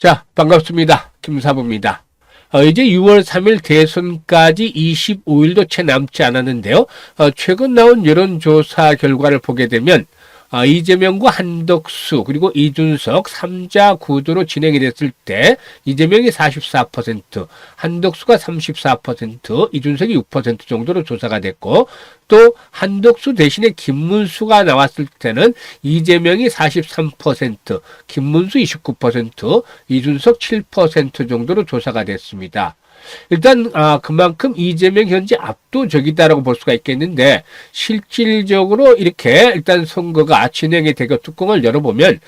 자, 반갑습니다. 김사부입니다. 이제 6월 3일 대선까지 25일도 채 남지 않았는데요. 최근 나온 여론조사 결과를 보게 되면 이재명과 한덕수 그리고 이준석 3자 구도로 진행이 됐을 때 이재명이 44%, 한덕수가 34%, 이준석이 6% 정도로 조사가 됐고, 또 한덕수 대신에 김문수가 나왔을 때는 이재명이 43%, 김문수 29%, 이준석 7% 정도로 조사가 됐습니다. 일단 그만큼 이재명 현재 압도적이다라고 볼 수가 있겠는데, 실질적으로 이렇게 일단 선거가 진행이 되고 뚜껑을 열어보면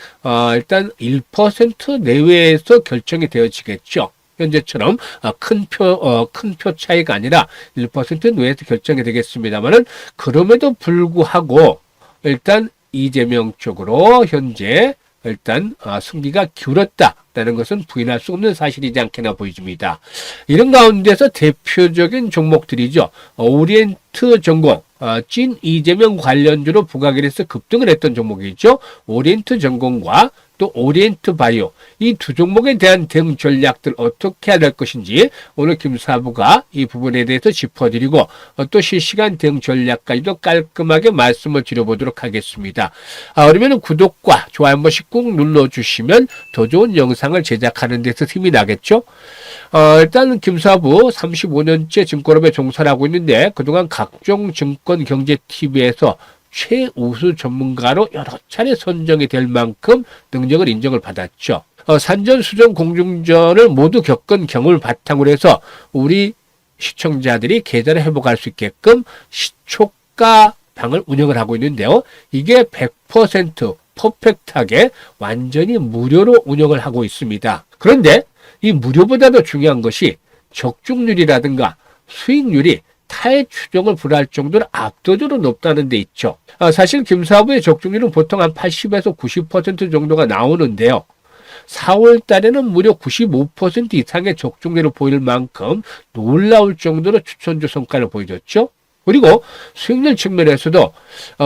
일단 1% 내외에서 결정이 되어지겠죠. 현재처럼 큰 표 차이가 아니라 1% 내에서 결정이 되겠습니다만은, 그럼에도 불구하고 일단 이재명 쪽으로 현재 일단 승기가 기울었다라는 것은 부인할 수 없는 사실이지 않게나 보여집니다. 이런 가운데서 대표적인 종목들이죠. 오리엔트 전공, 찐 이재명 관련주로 부가결에서 급등을 했던 종목이죠. 오리엔트 전공과 또 오리엔트 바이오, 이 두 종목에 대한 대응 전략들 어떻게 해야 될 것인지 오늘 김사부가 이 부분에 대해서 짚어드리고, 또 실시간 대응 전략까지도 깔끔하게 말씀을 드려보도록 하겠습니다. 그러면 구독과 좋아요 한 번씩 꾹 눌러주시면 더 좋은 영상을 제작하는 데서 힘이 나겠죠. 일단 김사부 35년째 증권업에 종사를 하고 있는데, 그동안 각종 증권 경제 TV에서 최우수 전문가로 여러 차례 선정이 될 만큼 능력을 인정을 받았죠. 산전수전 공중전을 모두 겪은 경험을 바탕으로 해서 우리 시청자들이 계좌를 회복할 수 있게끔 시초가 방을 운영을 하고 있는데요. 이게 100% 퍼펙트하게 완전히 무료로 운영을 하고 있습니다. 그런데 이 무료보다도 중요한 것이 적중률이라든가 수익률이 타의 추정을 불허할 정도로 압도적으로 높다는 데 있죠. 사실 김사부의 적중률은 보통 한 80에서 90% 정도가 나오는데요. 4월 달에는 무려 95% 이상의 적중률을 보일 만큼 놀라울 정도로 추천주 성과를 보여줬죠. 그리고 수익률 측면에서도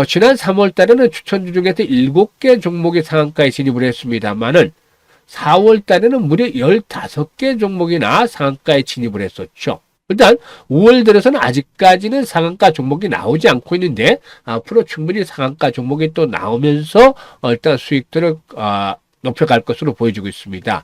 지난 3월 달에는 추천주 중에서 7개 종목이 상한가에 진입을 했습니다만은 4월 달에는 무려 15개 종목이나 상한가에 진입을 했었죠. 일단 5월 들어서는 아직까지는 상한가 종목이 나오지 않고 있는데, 앞으로 충분히 상한가 종목이 또 나오면서 일단 수익들을 높여갈 것으로 보여지고 있습니다.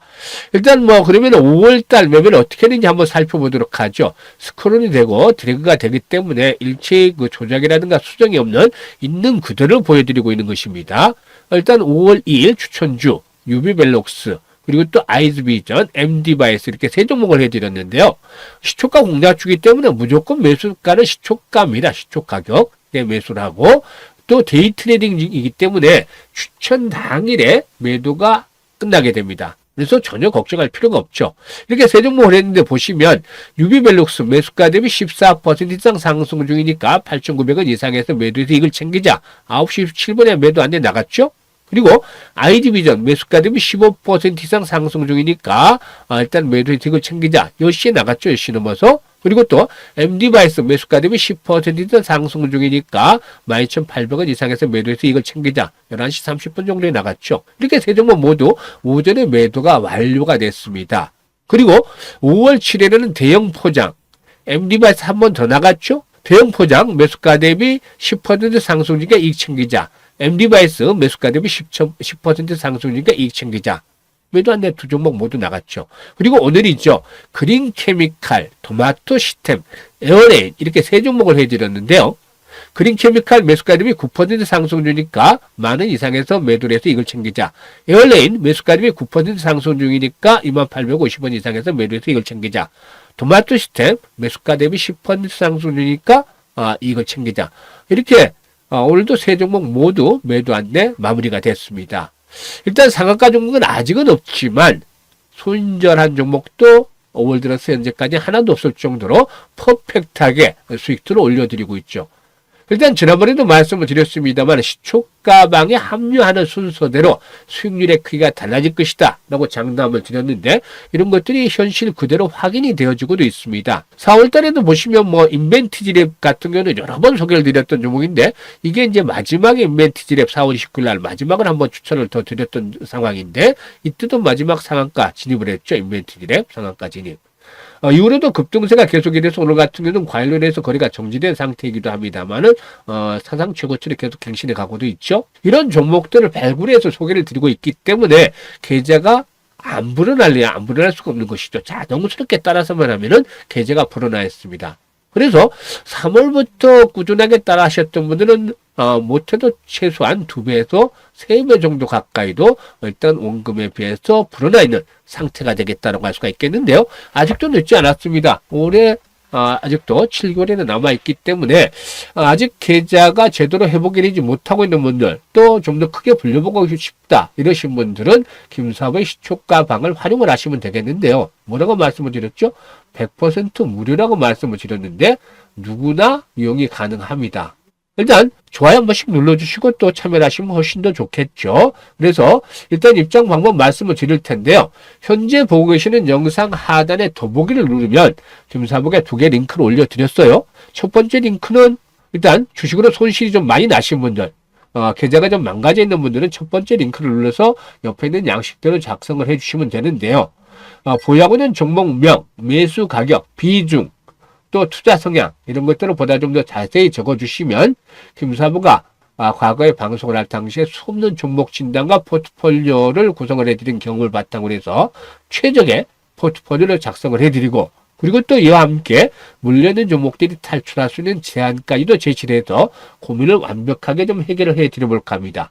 일단 그러면 5월달 매매를 어떻게 했는지 한번 살펴보도록 하죠. 스크롤이 되고 드래그가 되기 때문에 일체의 그 조작이라든가 수정이 없는 있는 그대로 보여드리고 있는 것입니다. 일단 5월 2일 추천주 유비벨록스, 그리고 또 아이즈비전, MD바이스 이렇게 세 종목을 해드렸는데요. 시초가 공략주기 때문에 무조건 매수가는 시초가입니다. 시초가격에 매수를 하고, 또 데이 트레이딩이기 때문에 추천 당일에 매도가 끝나게 됩니다. 그래서 전혀 걱정할 필요가 없죠. 이렇게 세 종목을 했는데 보시면 유비벨록스 매수가 대비 14% 이상 상승 중이니까 8,900원 이상에서 매도해서 이걸 챙기자. 9시 7분에 매도 안내 나갔죠. 그리고 아이디비전 매수가 대비 15% 이상 상승 중이니까 일단 매도 혜택을 챙기자. 10시에 나갔죠. 10시 넘어서. 그리고 또 MD바이스 매수가 대비 10% 이상 상승 중이니까 12,800원 이상에서 매도해서 이걸 챙기자. 11시 30분 정도에 나갔죠. 이렇게 세 종목 모두 오전에 매도가 완료가 됐습니다. 그리고 5월 7일에는 대형 포장 MD바이스 한 번 더 나갔죠. 대형 포장 매수가 대비 10% 상승 중이니까 이익 챙기자. MD바이스 매수가 대비 10% 상승이니까 이익 챙기자. 매도 안내 두 종목 모두 나갔죠. 그리고 오늘이죠. 그린케미칼, 토마토 시스템, 에어레인 이렇게 세 종목을 해드렸는데요. 그린케미칼 매수가 대비 9% 상승 중이니까 만원 이상에서 매도를 해서 이걸 챙기자. 에어레인 매수가 대비 9% 상승 중이니까 2850원 이상에서 매도해서 이걸 챙기자. 토마토 시스템 매수가 대비 10% 상승 중이니까 이걸 챙기자. 이렇게 오늘도 세 종목 모두 매도 안내 마무리가 됐습니다. 일단 상한가 종목은 아직은 없지만 손절한 종목도 5월 들어서 현재까지 하나도 없을 정도로 퍼펙트하게 수익들을 올려드리고 있죠. 일단 지난번에도 말씀을 드렸습니다만 시초가방에 합류하는 순서대로 수익률의 크기가 달라질 것이다 라고 장담을 드렸는데 이런 것들이 현실 그대로 확인이 되어지고도 있습니다. 4월 달에도 보시면 인벤티지랩 같은 경우는 여러 번 소개를 드렸던 종목인데 이게 이제 마지막에 인벤티지랩 4월 29일 날 마지막을 한번 추천을 더 드렸던 상황인데 이때도 마지막 상한가 진입을 했죠. 인벤티지랩 상한가 진입. 이후로도 급등세가 계속이 돼서 오늘 같은 경우는 과일론에서 거래가 정지된 상태이기도 합니다만은 사상 최고치를 계속 갱신해 가고도 있죠. 이런 종목들을 발굴해서 소개를 드리고 있기 때문에 계좌가 안 불어날 수가 없는 것이죠. 자동스럽게 따라서만 하면은 계좌가 불어나 있습니다. 그래서 3월부터 꾸준하게 따라 하셨던 분들은 못해도 최소한 2배에서 3배 정도 가까이도 일단 원금에 비해서 불어나 있는 상태가 되겠다고 할 수가 있겠는데요. 아직도 늦지 않았습니다. 올해 아직도 7개월이나 남아있기 때문에 아직 계좌가 제대로 회복이 되지 못하고 있는 분들 또 좀 더 크게 불려보고 싶다 이러신 분들은 김사부의 시초가방을 활용을 하시면 되겠는데요. 뭐라고 말씀을 드렸죠? 100% 무료라고 말씀을 드렸는데 누구나 이용이 가능합니다. 일단 좋아요 한 번씩 눌러주시고 또 참여를 하시면 훨씬 더 좋겠죠. 그래서 일단 입장 방법 말씀을 드릴 텐데요. 현재 보고 계시는 영상 하단에 더보기를 누르면 김사부가 2개 링크를 올려드렸어요. 첫 번째 링크는 일단 주식으로 손실이 좀 많이 나신 분들 계좌가 좀 망가져 있는 분들은 첫 번째 링크를 눌러서 옆에 있는 양식대로 작성을 해주시면 되는데요. 보유하고 있는 종목명, 매수 가격, 비중, 또 투자 성향 이런 것들을 보다 좀 더 자세히 적어주시면 김사부가 과거에 방송을 할 당시에 수없는 종목 진단과 포트폴리오를 구성을 해드린 경험을 바탕으로 해서 최적의 포트폴리오를 작성을 해드리고 그리고 또 이와 함께 물려있는 종목들이 탈출할 수 있는 제한까지도 제시를 해서 고민을 완벽하게 좀 해결을 해드려볼까 합니다.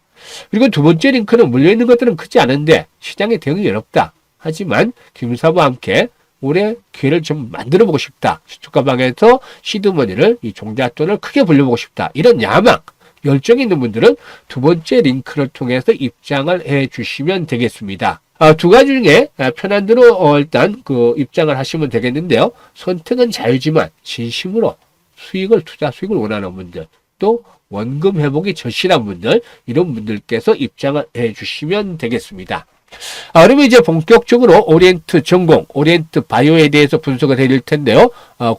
그리고 두 번째 링크는 물려있는 것들은 크지 않은데 시장의 대응이 어렵다. 하지만 김사부와 함께 올해 기회를 좀 만들어보고 싶다. 시초가방에서 시드머니를 이 종잣돈을 크게 불려보고 싶다. 이런 야망, 열정이 있는 분들은 두 번째 링크를 통해서 입장을 해주시면 되겠습니다. 두 가지 중에 편한 대로 일단 입장을 하시면 되겠는데요. 선택은 자유지만 진심으로 투자 수익을 원하는 분들, 또 원금 회복이 절실한 분들, 이런 분들께서 입장을 해주시면 되겠습니다. 그러면 이제 본격적으로 오리엔트 전공, 오리엔트 바이오에 대해서 분석을 해드릴 텐데요.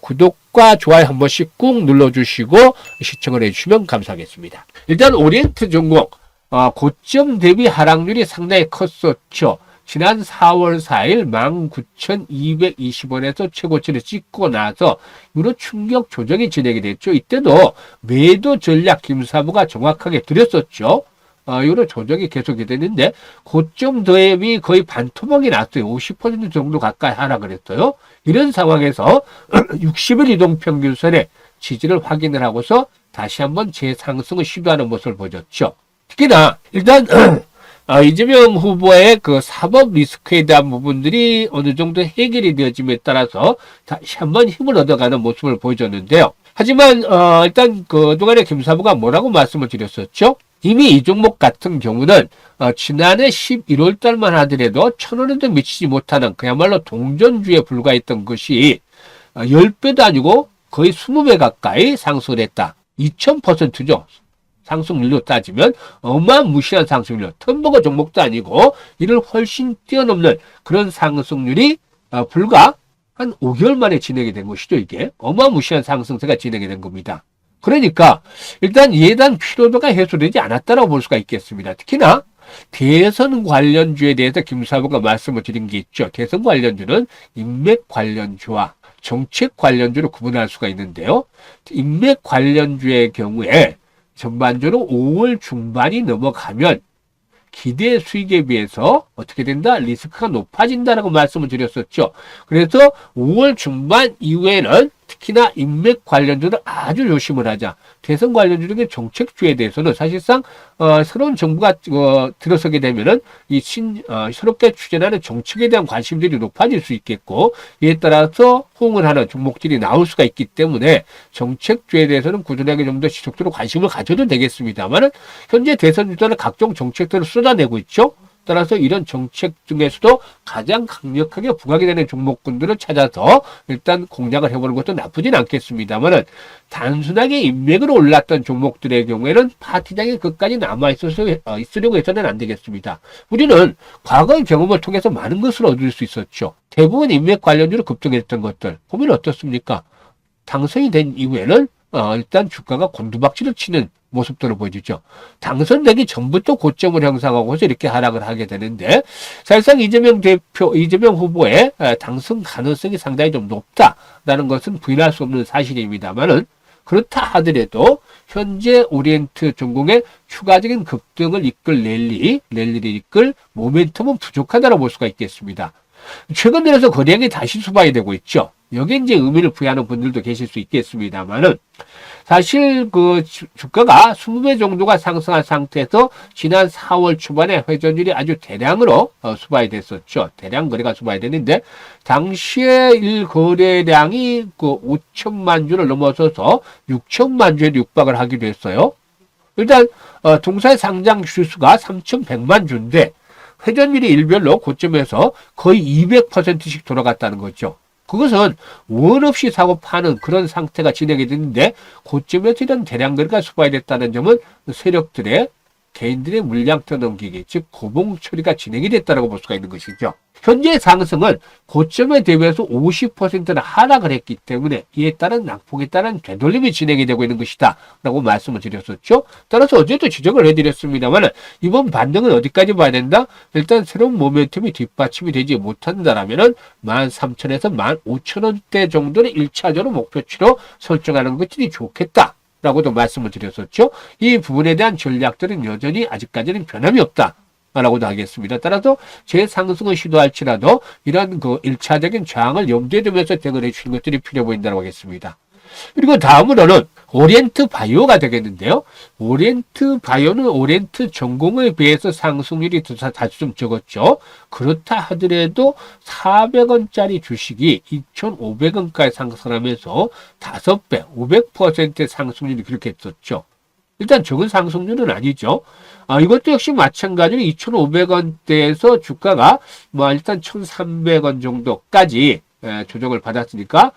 구독과 좋아요 한 번씩 꾹 눌러주시고 시청을 해주시면 감사하겠습니다. 일단 오리엔트 전공, 고점 대비 하락률이 상당히 컸었죠. 지난 4월 4일 19,220원에서 최고치를 찍고 나서 이후로 충격 조정이 진행이 됐죠. 이때도 매도 전략 김사부가 정확하게 드렸었죠. 이후로 조정이 계속이 됐는데 고점 대비 거의 반토막이 났어요. 50% 정도 가까이 하락을 했어요. 이런 상황에서 60일 이동평균선의 지지를 확인을 하고서 다시 한번 재상승을 시도하는 모습을 보였죠. 특히나 일단 이재명 후보의 사법 리스크에 대한 부분들이 어느 정도 해결이 되어짐에 따라서 다시 한번 힘을 얻어가는 모습을 보여줬는데요. 하지만 일단 그동안에 김사부가 뭐라고 말씀을 드렸었죠? 이미 이 종목 같은 경우는 지난해 11월 달만 하더라도 1,000원에도 미치지 못하는 그야말로 동전주에 불과했던 것이 10배도 아니고 거의 20배 가까이 상승을 했다. 2000%죠. 상승률로 따지면 어마무시한 상승률. 텀버거 종목도 아니고 이를 훨씬 뛰어넘는 그런 상승률이 불과 한 5개월 만에 진행이 된 것이죠. 이게 어마무시한 상승세가 진행이 된 겁니다. 그러니까 일단 예단 피로도가 해소되지 않았다고 볼 수가 있겠습니다. 특히나 대선 관련주에 대해서 김사부가 말씀을 드린 게 있죠. 대선 관련주는 인맥 관련주와 정책 관련주로 구분할 수가 있는데요. 인맥 관련주의 경우에 전반적으로 5월 중반이 넘어가면 기대 수익에 비해서 어떻게 된다? 리스크가 높아진다라고 말씀을 드렸었죠. 그래서 5월 중반 이후에는 특히나 인맥 관련주는 아주 조심을 하자. 대선 관련주 중에 정책주에 대해서는 사실상 새로운 정부가 들어서게 되면은 새롭게 추진하는 정책에 대한 관심들이 높아질 수 있겠고 이에 따라서 호응을 하는 종목들이 나올 수가 있기 때문에 정책주에 대해서는 꾸준하게 좀 더 지속적으로 관심을 가져도 되겠습니다만은 현재 대선 주자는 각종 정책들을 쏟아내고 있죠. 따라서 이런 정책 중에서도 가장 강력하게 부각이 되는 종목군들을 찾아서 일단 공략을 해보는 것도 나쁘진 않겠습니다만은, 단순하게 인맥으로 올랐던 종목들의 경우에는 파티장에 끝까지 있으려고 해서는 안 되겠습니다. 우리는 과거의 경험을 통해서 많은 것을 얻을 수 있었죠. 대부분 인맥 관련주로 급등했던 것들 보면 어떻습니까? 당선이 된 이후에는 일단 주가가 곤두박질을 치는 모습들을 보여주죠. 당선되기 전부터 고점을 형성하고서 이렇게 하락을 하게 되는데, 사실상 이재명 후보의 당선 가능성이 상당히 좀 높다라는 것은 부인할 수 없는 사실입니다만은, 그렇다 하더라도 현재 오리엔트 전공의 추가적인 급등을 이끌 랠리를 이끌 모멘텀은 부족하다고 볼 수가 있겠습니다. 최근 들어서 거래량이 다시 수반이 되고 있죠. 여기에 이제 의미를 부여하는 분들도 계실 수 있겠습니다만은, 사실 그 주가가 20배 정도가 상승한 상태에서 지난 4월 초반에 회전율이 아주 대량으로 수반이 됐었죠. 대량 거래가 수반이 됐는데, 당시에 일거래량이 그 5천만 주를 넘어서서 6천만 주에 육박을 하기도 했어요. 일단 동사의 상장 주수가 3,100만 주인데, 회전율이 일별로 고점에서 거의 200%씩 돌아갔다는 거죠. 그것은 원 없이 사고 파는 그런 상태가 진행이 됐는데, 고점에서 이런 대량 거래가 수반이 됐다는 점은 세력들의 개인들의 물량 떠넘기기, 즉 고봉 처리가 진행이 됐다고 볼 수가 있는 것이죠. 현재 상승은 고점에 대비해서 50%나 하락을 했기 때문에 이에 따른 낙폭에 따른 되돌림이 진행이 되고 있는 것이다 라고 말씀을 드렸었죠. 따라서 어제도 지적을 해드렸습니다만, 이번 반등은 어디까지 봐야 된다? 일단 새로운 모멘텀이 뒷받침이 되지 못한다라면 13,000에서 15,000원대 정도는 1차적으로 목표치로 설정하는 것이 좋겠다 라고도 말씀을 드렸었죠. 이 부분에 대한 전략들은 여전히 아직까지는 변함이 없다 라고도 하겠습니다. 따라서 재상승을 시도할지라도 이런 그 1차적인 저항을 염두에 두면서 대응을 해주시는 것들이 필요해 보인다고 하겠습니다. 그리고 다음으로는 오리엔트 바이오가 되겠는데요. 오리엔트 바이오는 오리엔트 전공에 비해서 상승률이 다소 좀 적었죠. 그렇다 하더라도 400원짜리 주식이 2,500원까지 상승하면서 5배, 500%의 상승률이 그렇게 했었죠. 일단 적은 상승률은 아니죠. 이것도 역시 마찬가지로 2,500원대에서 주가가 일단 1,300원 정도까지 조정을 받았으니까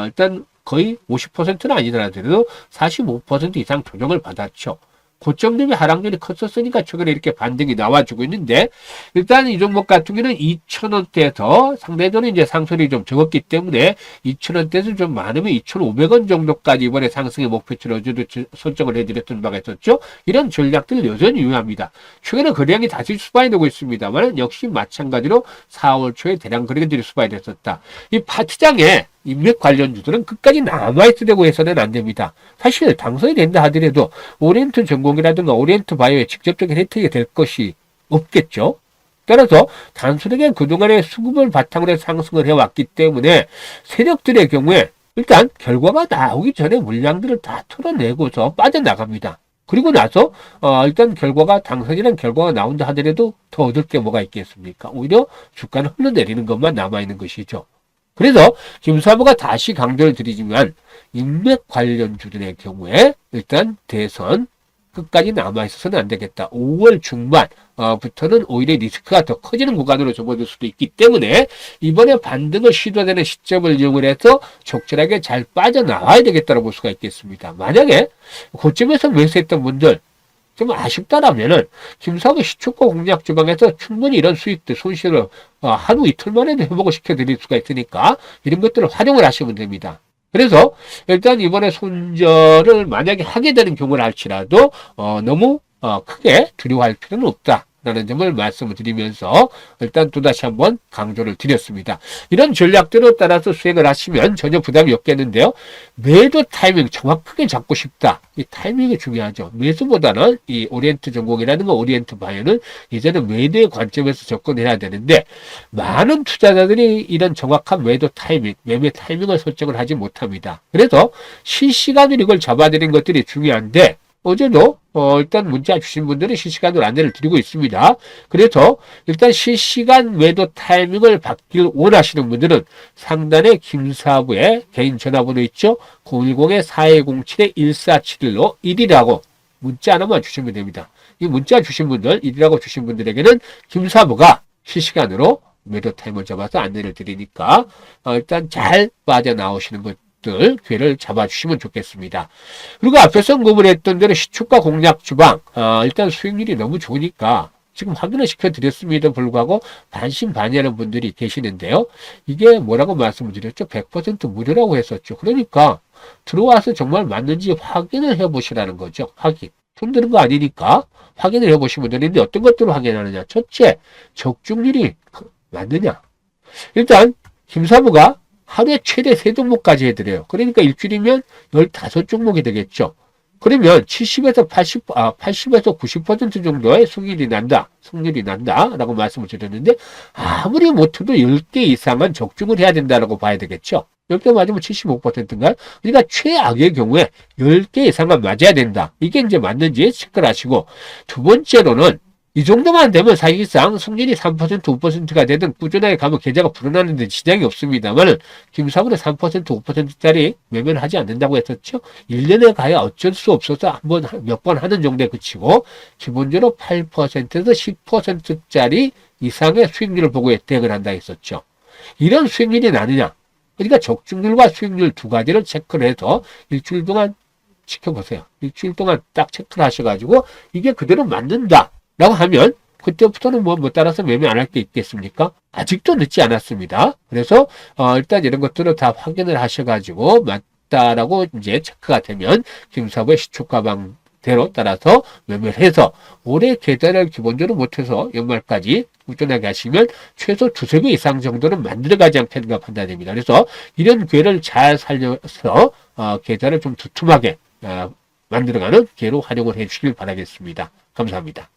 일단 거의 50%는 아니더라도 45% 이상 조정을 받았죠. 고점 대비 하락률이 컸었으니까 최근에 이렇게 반등이 나와주고 있는데, 일단 이 종목 같은 경우는 2,000원대에서 상대적으로 이제 상승이 좀 적었기 때문에 2,000원대에서 좀 많으면 2,500원 정도까지 이번에 상승의 목표치로 어제도 설정을 해드렸던 바가 있었죠. 이런 전략들 여전히 유효합니다. 최근에 거래량이 다시 수반이 되고 있습니다만, 역시 마찬가지로 4월 초에 대량 거래들이 수반이 됐었다. 이 파트장에 인맥 관련주들은 끝까지 남아있으려고 해서는 안 됩니다. 사실 당선이 된다 하더라도 오리엔트 전공이라든가 오리엔트 바이오에 직접적인 혜택이 될 것이 없겠죠. 따라서 단순하게 그동안의 수급을 바탕으로 상승을 해왔기 때문에 세력들의 경우에 일단 결과가 나오기 전에 물량들을 다 털어내고서 빠져나갑니다. 그리고 나서 일단 당선이란 결과가 나온다 하더라도 더 얻을 게 뭐가 있겠습니까? 오히려 주가는 흘러내리는 것만 남아있는 것이죠. 그래서 김사부가 다시 강조를 드리지만, 인맥 관련주들의 경우에 일단 대선 끝까지 남아있어서는 안 되겠다. 5월 중반부터는 오히려 리스크가 더 커지는 구간으로 접어들 수도 있기 때문에 이번에 반등을 시도되는 시점을 이용을 해서 적절하게 잘 빠져나와야 되겠다고 볼 수가 있겠습니다. 만약에 고점에서 매수했던 분들 좀 아쉽다라면은 김사부 시초가 공략 주방에서 충분히 이런 수익들 손실을 하루 이틀 만에도 회복을 시켜드릴 수가 있으니까 이런 것들을 활용을 하시면 됩니다. 그래서 일단 이번에 손절을 만약에 하게 되는 경우를 할지라도 너무 크게 두려워할 필요는 없다 라는 점을 말씀을 드리면서 일단 또다시 한번 강조를 드렸습니다. 이런 전략들을 따라서 수행을 하시면 전혀 부담이 없겠는데요. 매도 타이밍 정확하게 잡고 싶다. 이 타이밍이 중요하죠. 매수보다는 이 오리엔트 전공이라든가 오리엔트 바이오는 이제는 매도의 관점에서 접근해야 되는데, 많은 투자자들이 이런 정확한 매도 타이밍, 매매 타이밍을 설정을 하지 못합니다. 그래서 실시간으로 이걸 잡아드리는 것들이 중요한데, 어제도 일단 문자 주신 분들은 실시간으로 안내를 드리고 있습니다. 그래서 일단 실시간 매도 타이밍을 받길 원하시는 분들은 상단에 김사부의 개인 전화번호 있죠? 010-4207-1471로 1이라고 문자 하나만 주시면 됩니다. 이 문자 주신 분들, 일이라고 주신 분들에게는 김사부가 실시간으로 매도 타임을 잡아서 안내를 드리니까 일단 잘 빠져나오시는 것들 기회를 잡아주시면 좋겠습니다. 그리고 앞에서 언급을 했던 대로 시초가 공략 주방 일단 수익률이 너무 좋으니까 지금 확인을 시켜드렸음에도 불구하고 반신반의하는 분들이 계시는데요. 이게 뭐라고 말씀을 드렸죠? 100% 무료라고 했었죠. 그러니까 들어와서 정말 맞는지 확인을 해보시라는 거죠. 확인. 돈 드는 거 아니니까 확인을 해보시면 되는데 어떤 것들을 확인하느냐. 첫째, 적중률이 맞느냐. 일단 김사부가 하루에 최대 3종목까지 해드려요. 그러니까 일주일이면 15종목이 되겠죠. 그러면 70에서 80에서 90% 정도의 승률이 난다, 라고 말씀을 드렸는데, 아무리 못해도 10개 이상은 적중을 해야 된다라고 봐야 되겠죠. 10개 맞으면 75%인가요? 그러니까 최악의 경우에 10개 이상은 맞아야 된다. 이게 이제 맞는지 체크를 하시고, 두 번째로는 이 정도만 되면 사실상 승률이 3%, 5%가 되든 꾸준하게 가면 계좌가 불어나는데 지장이 없습니다만 김사부는 3%, 5%짜리 매매를 하지 않는다고 했었죠. 1년에 가야 어쩔 수 없어서 몇 번 하는 정도에 그치고 기본적으로 8%에서 10%짜리 이상의 수익률을 보고 대응을 한다 했었죠. 이런 수익률이 나느냐. 그러니까 적중률과 수익률 두 가지를 체크를 해서 일주일 동안 지켜보세요. 일주일 동안 딱 체크를 하셔가지고 이게 그대로 맞는다. 라고 하면 그때부터는 뭐 따라서 매매 안 할 게 있겠습니까? 아직도 늦지 않았습니다. 그래서 일단 이런 것들을 다 확인을 하셔가지고 맞다라고 이제 체크가 되면 김사부의 시초가방대로 따라서 매매를 해서 올해 계좌를 기본적으로 못해서 연말까지 꾸준하게 하시면 최소 2~3배 이상 정도는 만들어가지 않겠는가 판단됩니다. 그래서 이런 기회를 잘 살려서 계좌를 좀 두툼하게 만들어가는 기회로 활용을 해주시길 바라겠습니다. 감사합니다.